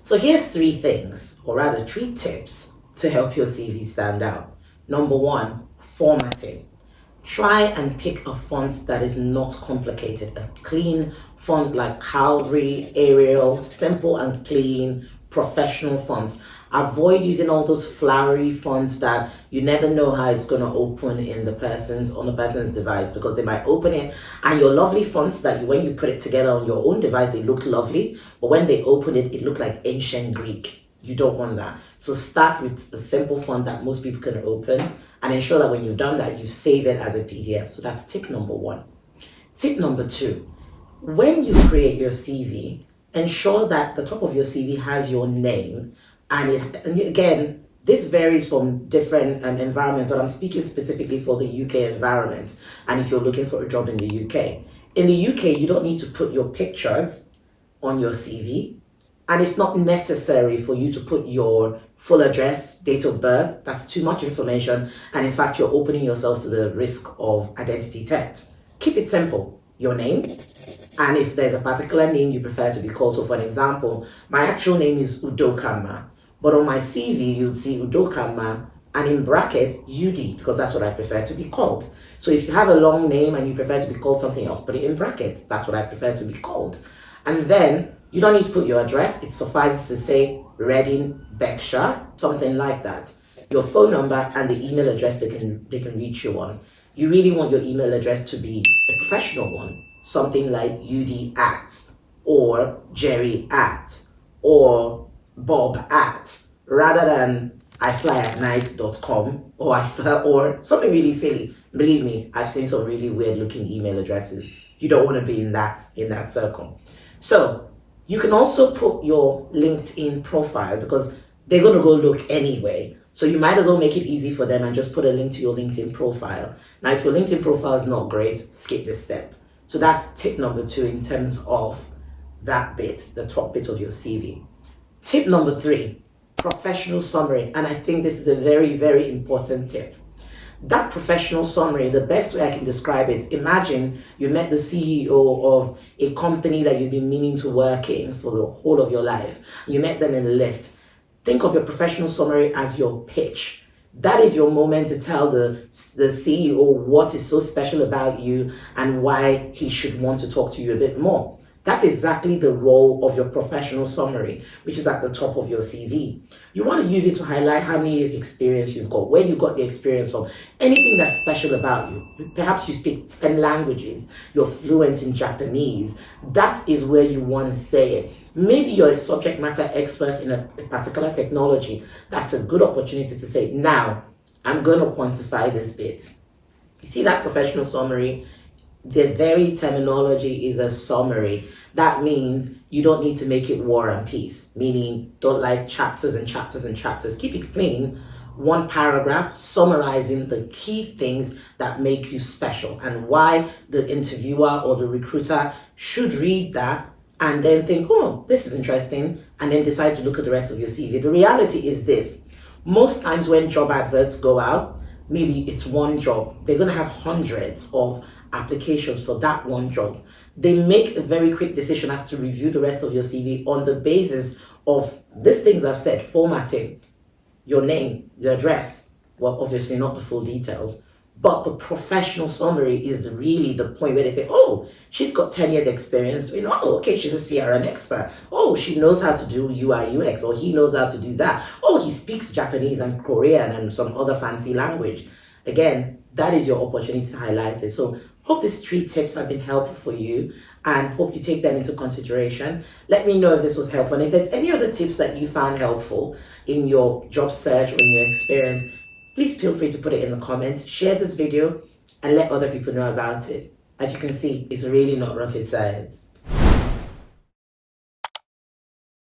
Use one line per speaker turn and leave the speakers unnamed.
So here's three things, or rather three tips to help your CV stand out. Number one, formatting. Try and pick a font that is not complicated. A clean font like Calvary, Arial, simple and clean, professional fonts. Avoid using all those flowery fonts that you never know how it's going to open on the person's device, because they might open it and your lovely fonts that when you put it together on your own device, they look lovely, but when they open it, it looked like ancient Greek. You don't want that. So start with a simple font that most people can open, and ensure that when you've done that, you save it as a PDF. So that's tip number one. Tip number two, when you create your CV, ensure that the top of your CV has your name. And again, this varies from different environments, but I'm speaking specifically for the UK environment. And if you're looking for a job in the UK. In the UK, you don't need to put your pictures on your CV. And it's not necessary for you to put your full address, date of birth. That's too much information. And in fact, you're opening yourself to the risk of identity theft. Keep it simple. Your name. And if there's a particular name you prefer to be called. So for an example, my actual name is Udokama. But on my CV, you'd see Udokama and in bracket, Yudee, because that's what I prefer to be called. So if you have a long name and you prefer to be called something else, put it in brackets. That's what I prefer to be called. And then you don't need to put your address. It suffices to say Reading, Berkshire, something like that. Your phone number and the email address they can reach you on. You really want your email address to be a professional one. Something like Yudee at, or Jerry at, or Bob at, rather than iflyatnight.com or something really silly. Believe me, I've seen some really weird looking email addresses. You don't want to be in that circle. So you can also put your LinkedIn profile, because they're going to go look anyway. So you might as well make it easy for them and just put a link to your LinkedIn profile. Now, if your LinkedIn profile is not great, skip this step. So that's tip number two in terms of that bit, the top bit of your CV. Tip number three, professional summary. And I think this is a very, very important tip. That professional summary, the best way I can describe it, imagine you met the CEO of a company that you've been meaning to work in for the whole of your life. You met them in a lift. Think of your professional summary as your pitch. That is your moment to tell the CEO what is so special about you and why he should want to talk to you a bit more. That's exactly the role of your professional summary, which is at the top of your CV. You want to use it to highlight how many years experience you've got, where you got the experience from, anything that's special about you. Perhaps you speak 10 languages, you're fluent in Japanese. That is where you want to say it. Maybe you're a subject matter expert in a particular technology. That's a good opportunity to say, now, I'm going to quantify this bit. You see that professional summary? The very terminology is a summary. That means you don't need to make it war and peace, meaning don't like chapters and chapters and chapters. Keep it clean. One paragraph summarizing the key things that make you special and why the interviewer or the recruiter should read that and then think, oh, this is interesting, and then decide to look at the rest of your CV. The reality is this. Most times when job adverts go out, maybe it's one job. They're going to have hundreds of applications for that one job. They make a very quick decision as to review the rest of your CV on the basis of these things I've said: formatting, your name, the address, well, obviously not the full details, but the professional summary is really the point where they say, oh, she's got 10 years experience. Oh, okay, she's a CRM expert. Oh, she knows how to do UI UX, or he knows how to do that. Oh, he speaks Japanese and Korean and some other fancy language. Again, that is your opportunity to highlight it. So hope these three tips have been helpful for you, and hope you take them into consideration. Let me know if this was helpful. And if there's any other tips that you found helpful in your job search or in your experience, please feel free to put it in the comments. Share this video and let other people know about it. As you can see, it's really not rocket science.